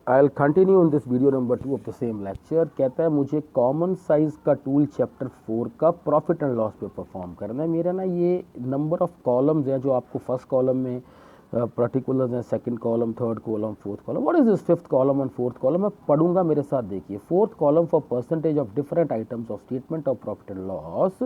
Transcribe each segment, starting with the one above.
I will continue in this video number 2 of the same lecture. कहता है मुझे common size का tool chapter 4 का प्रॉफिट एंड लॉस पे परफॉर्म करना है। मेरा ना ये नंबर ऑफ कॉलम्स हैं जो आपको फर्स्ट कॉलम में पर्टिकुलर्स हैं, second column, third column, fourth column, what is this fifth column and fourth column, मैं पढ़ूंगा, मेरे साथ देखिए। Fourth column for percentage of different items of statement of profit and loss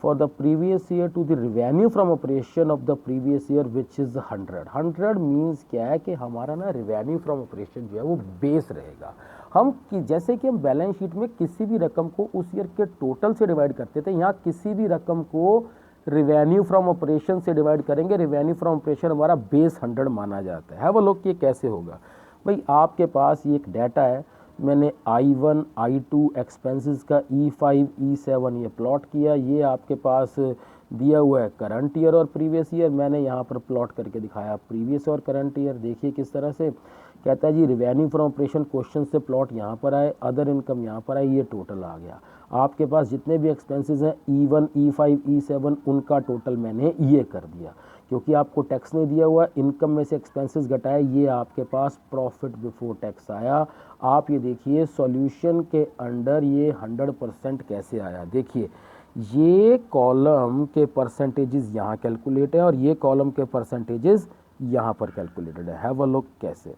for the previous year to the revenue from operation of the previous year which is 100 means क्या है कि हमारा ना revenue from operation जो है वो base रहेगा। हम जैसे कि हम बैलेंस शीट में किसी भी रकम को उस ईयर के टोटल से डिवाइड करते थे, यहाँ किसी भी रकम को रिवेन्यू फ्रॉम ऑपरेशन से डिवाइड करेंगे। रिवेन्यू फ्रॉम ऑपरेशन हमारा बेस 100 माना जाता है। वो लोग ये कैसे होगा भाई, आपके पास ये एक डाटा है, मैंने I1 I2 एक्सपेंसेस का E5 E7 ये प्लॉट किया। ये आपके पास दिया हुआ है करंट ईयर और प्रीवियस ईयर, मैंने यहाँ पर प्लॉट करके दिखाया प्रीवियस और करंट ईयर। देखिए किस तरह से कहता है जी रिवेन्यू फ्रॉम ऑपरेशन क्वेश्चन से प्लॉट यहाँ पर आए, अदर इनकम यहाँ पर आए, ये टोटल आ गया। आपके पास जितने भी एक्सपेंसेस हैं E1 E5 E7 उनका टोटल मैंने ये कर दिया, क्योंकि आपको टैक्स नहीं दिया हुआ, इनकम में से एक्सपेंसेस घटाए, ये आपके पास प्रॉफिट बिफोर टैक्स आया। आप ये देखिए सॉल्यूशन के अंडर ये 100% कैसे आया। देखिए ये कॉलम के परसेंटेजेस यहाँ कैलकुलेट है और ये कॉलम के परसेंटेजेस यहाँ पर कैलकुलेटेड है। हैव अ लुक कैसे।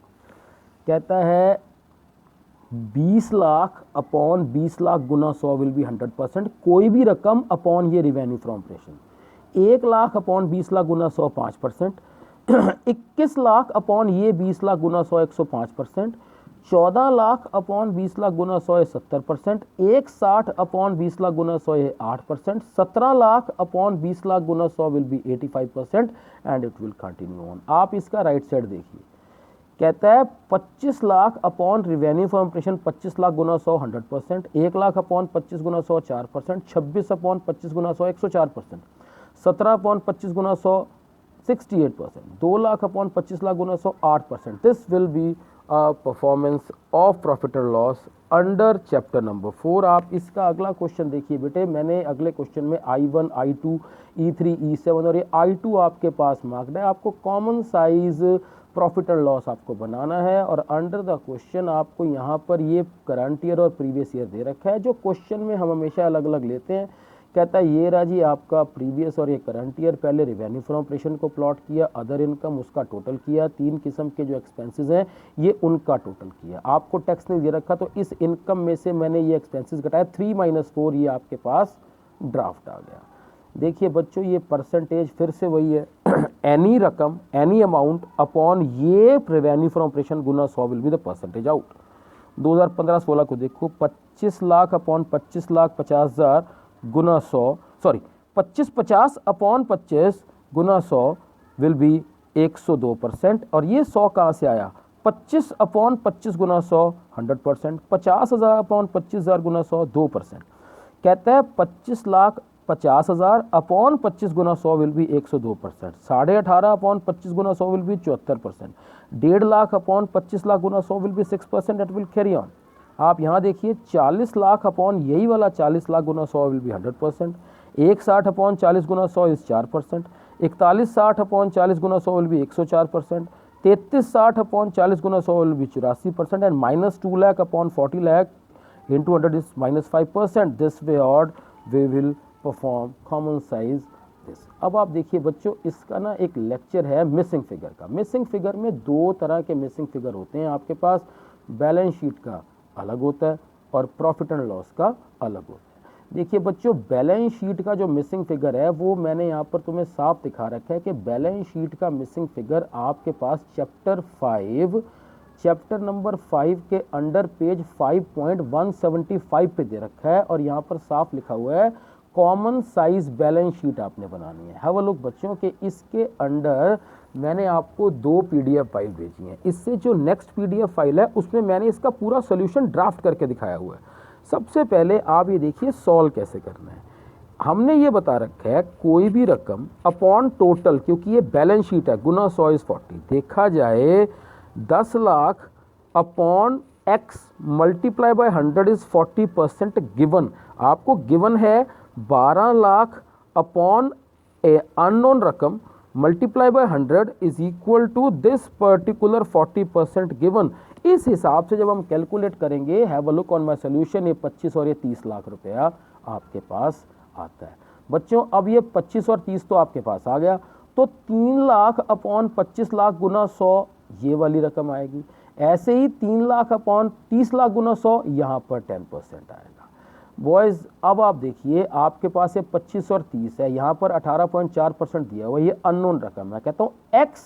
कहता है 20 लाख अपॉन 20 लाख गुना 100 विल बी 100%। कोई भी रकम अपॉन ये revenue from operation. 1 lakh upon 20 lakh गुना 100 5%। 21 लाख अपॉन ये 20 लाख गुना 100 105%। 14 लाख अपॉन 20 लाख गुना 100 है 70%। 160 अपॉन 20 लाख गुना 100 है 8%। 17 लाख अपॉन 20 लाख गुना 100 will B 85% and it will continue on. आप इसका राइट साइड देखिए, कहता है 25 lakh upon revenue from operation 25 lakh गुना 100 100%। 1 लाख अपॉन 25 गुना 100 4%। 26 अपॉन 25 गुना 100 104%। 17 अपॉन 25 गुना 100 68%। 2 लाख अपॉन 25 लाख गुना 100 8%। This will be performance of profit and loss under chapter number 4। आप इसका अगला क्वेश्चन देखिए बेटे, मैंने अगले क्वेश्चन में I1 I2 E3 E7 और ये I2 आपके पास मार्क्ड है। आपको common size profit and loss आपको बनाना है और अंडर द क्वेश्चन आपको यहाँ पर ये करंट ईयर और प्रीवियस ईयर दे रखा है। जो क्वेश्चन में हम हमेशा अलग अलग लेते हैं, कहता है ये राजी आपका प्रीवियस और ये करंट ईयर, पहले रिवेन्यू फ्रॉम ऑपरेशन को प्लॉट किया, अदर इनकम उसका टोटल किया, 3 किस्म के जो एक्सपेंसेस हैं ये उनका टोटल किया। आपको टैक्स नहीं दे रखा तो इस इनकम में से मैंने ये एक्सपेंसेस घटाया, 3 - 4 ये आपके पास ड्राफ्ट आ गया। देखिए बच्चों ये परसेंटेज फिर से वही है, एनी रकम एनी अमाउंट अपॉन ये revenue from operation Guna 100 will be the percentage out. 2015-16 को देखो, 25 लाख अपॉन 25 लाख 50,000 गुना 100, सॉरी 25 अपॉन 25 गुना 100 विल बी 102%। और ये 100 कहाँ से आया, 25 अपॉन 25 गुना 100 100%। 50,000 अपॉन 25,000 गुना 100 2%। कहता है 25 लाख 50,000 अपॉन 25 गुना 100 विल बी 102%। 18.5 अपॉन 25 गुना 100 will be 74%। 1.5 lakh upon 25 lakh गुना 100 will be 6%। It will carry on. आप यहाँ देखिए 40 लाख अपॉन यही वाला 40 लाख गुना 100 विल बी 100%। 160 अपॉन 40 गुना 100 इज 4%। 4160 अपॉन 40 गुना 100 विल बी 104%। 3360 अपॉन 40 गुना 100 will B 84%। And -2 lakh upon 40 lakh into 100 is -5%। This way odd way will perform common size this. अब आप देखिए बच्चों, इसका ना एक लेक्चर है मिसिंग फिगर का। मिसिंग फिगर में 2 तरह के मिसिंग फिगर होते हैं आपके पास, बैलेंस शीट का अलग होता है और प्रॉफिट एंड लॉस का अलग होता है। देखिए बच्चों, बैलेंस शीट का जो मिसिंग फिगर है वो मैंने यहाँ पर तुम्हें साफ दिखा रखा है कि बैलेंस शीट का मिसिंग फिगर आपके पास चैप्टर नंबर 5 के अंडर पेज 5.175 पे दे रखा है और यहाँ पर साफ लिखा हुआ है कॉमन साइज बैलेंस शीट आपने बनानी है। हैव अ लुक बच्चों के इसके अंडर मैंने आपको 2 PDF फाइल भेजी हैं। इससे जो नेक्स्ट PDF फाइल है उसमें मैंने इसका पूरा सोल्यूशन ड्राफ्ट करके दिखाया हुआ है। सबसे पहले आप ये देखिए सॉल्व कैसे करना है। हमने ये बता रखा है कोई भी रकम अपॉन टोटल, क्योंकि ये बैलेंस शीट है, गुना 100 इज 40। देखा जाए 10 lakh upon X multiply by 100 is 40% given. आपको गिवन है 12 लाख अपॉन ए अननोन रकम multiply by 100 is equal to this particular 40% given. इस हिसाब से जब हम कैलकुलेट करेंगे, have a look on my solution, ये 25 और ये 30 लाख रुपया आपके पास आता है। बच्चों अब ये 25 और 30 तो आपके पास आ गया, तो 3 लाख अपॉन 25 लाख गुना 100 ये वाली रकम आएगी। ऐसे ही 3 लाख अपॉन 30 लाख गुना 100 यहाँ पर 10% आएगा। बॉयज़ अब आप देखिए, आपके पास ये 25 और 30 है, यहाँ पर 18.4% दिया हुआ, ये अननोन रकम है। मैं कहता हूँ x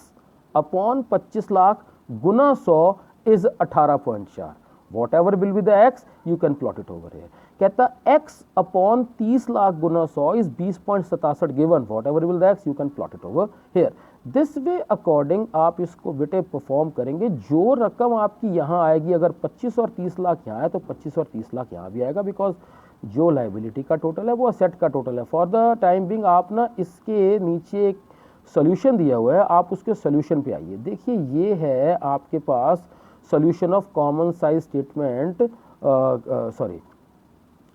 अपॉन 25 लाख गुना 100 is 18.4, what ever will be the x you can plot it over here. कहता x अपॉन 30 लाख गुना 100 is 20.67 given, what ever will the x you can plot it over here. This way according आप इसको बेटे perform करेंगे। जो रकम आपकी यहाँ आएगी, अगर 25 और 30 लाख यहाँ है तो 25 और 30 लाख यहाँ भी आएगा, बिकॉज जो लाइबिलिटी का टोटल है वो असेट का टोटल है। फॉर द टाइम बिंग आप ना इसके नीचे एक सोल्यूशन दिया हुआ है, आप उसके सोल्यूशन पे आइए। देखिए ये है आपके पास solution of common size statement, sorry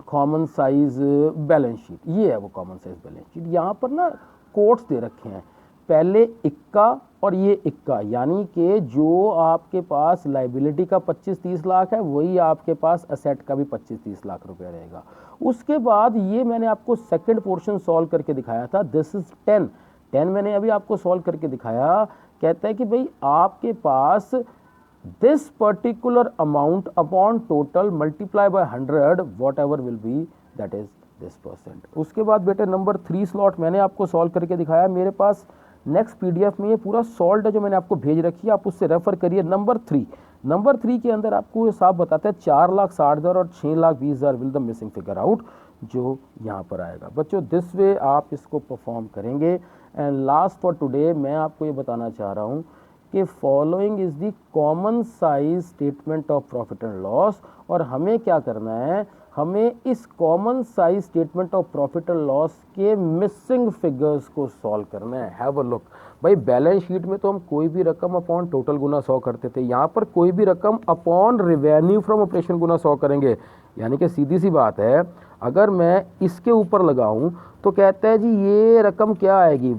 common size balance sheet, ये है वो कॉमन साइज बैलेंस शीट। यहाँ पर ना कोट्स दे रखे हैं, पहले इक्का और ये इक्का, यानी कि जो आपके पास लाइबिलिटी का 25-30 लाख है वही आपके पास असेट का भी 25-30 लाख रुपया रहेगा। उसके बाद ये मैंने आपको सेकंड पोर्शन सॉल्व करके दिखाया था, दिस इज 10 मैंने अभी आपको सॉल्व करके दिखाया। कहता है कि भाई आपके पास this particular amount upon total multiply by 100 whatever will be that is this percent. उसके बाद बेटे नंबर 3 स्लॉट मैंने आपको सॉल्व करके दिखाया। मेरे पास नेक्स्ट पीडीएफ में ये पूरा सॉल्व है जो मैंने आपको भेज रखी है, आप उससे रेफर करिए। नंबर 3 के अंदर आपको साफ बताता है 4,60,000 और 6,20,000 will the missing figure out, जो यहाँ पर आएगा। बच्चों दिस वे आप इसको परफॉर्म करेंगे। एंड लास्ट फॉर टुडे मैं आपको ये बताना चाह रहा हूँ कि following is the common size statement of profit and loss, और हमें क्या करना है, हमें इस common size statement of profit and loss के मिसिंग फिगर्स को सॉल्व करना है। Have a look. भाई बैलेंस शीट में तो हम कोई भी रकम अपॉन टोटल गुना 100 करते थे, यहाँ पर कोई भी रकम अपॉन रिवेन्यू फ्रॉम ऑपरेशन गुना 100 करेंगे। यानी कि सीधी सी बात है, अगर मैं इसके ऊपर लगाऊं तो कहता है जी ये रकम क्या आएगी,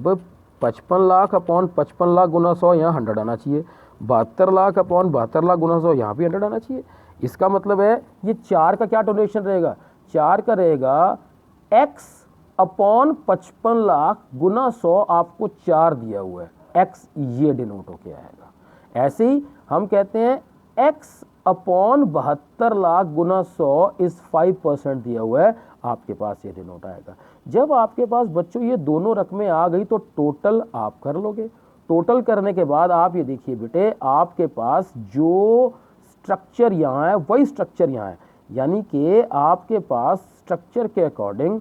55 लाख अपॉन 55 लाख गुना 100, यहाँ 100 आना चाहिए। 72 लाख अपॉन 72 लाख गुना 100, यहाँ भी 100 आना चाहिए। इसका मतलब है ये 4 का क्या डोनेशन रहेगा, 4 का रहेगा x अपॉन 55 लाख गुना 100, आपको 4 दिया हुआ है, x ये डिनोट होके आएगा। ऐसे ही हम कहते हैं x अपॉन 72 लाख गुना 100 इस 5% दिया हुआ है, आपके पास ये डिनोट आएगा। जब आपके पास बच्चों ये दोनों रकमें आ गई तो टोटल आप कर लोगे। टोटल करने के बाद आप ये देखिए बेटे, आपके पास जो स्ट्रक्चर यहाँ है वही स्ट्रक्चर यहाँ है, यानी कि आपके पास स्ट्रक्चर के अकॉर्डिंग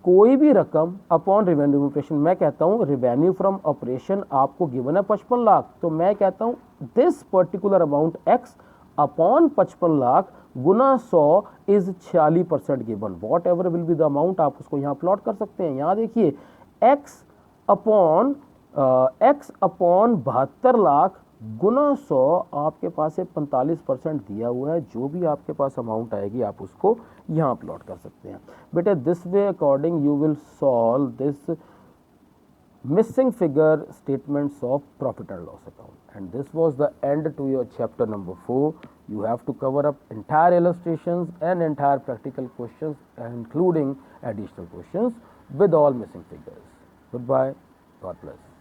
कोई भी रकम अपॉन रेवेन्यू ऑपरेशन, मैं कहता हूँ रेवेन्यू फ्रॉम ऑपरेशन आपको गिवन है 55 लाख, तो मैं कहता हूँ this particular amount x upon 55 lakh गुना 100 is 46% given, what ever will be the amount, आप उसको यहाँ प्लॉट कर सकते हैं। यहाँ देखिए x अपॉन 72 लाख गुना 100, आपके पास 45% दिया हुआ है। जो भी आपके पास अमाउंट आएगी आप उसको यहाँ प्लॉट कर सकते हैं। बेटे this way according you will solve this missing figure statements of profit and loss account. And this was the end to your chapter number 4. You have to cover up entire illustrations and entire practical questions, including additional questions with all missing figures. Goodbye. God bless.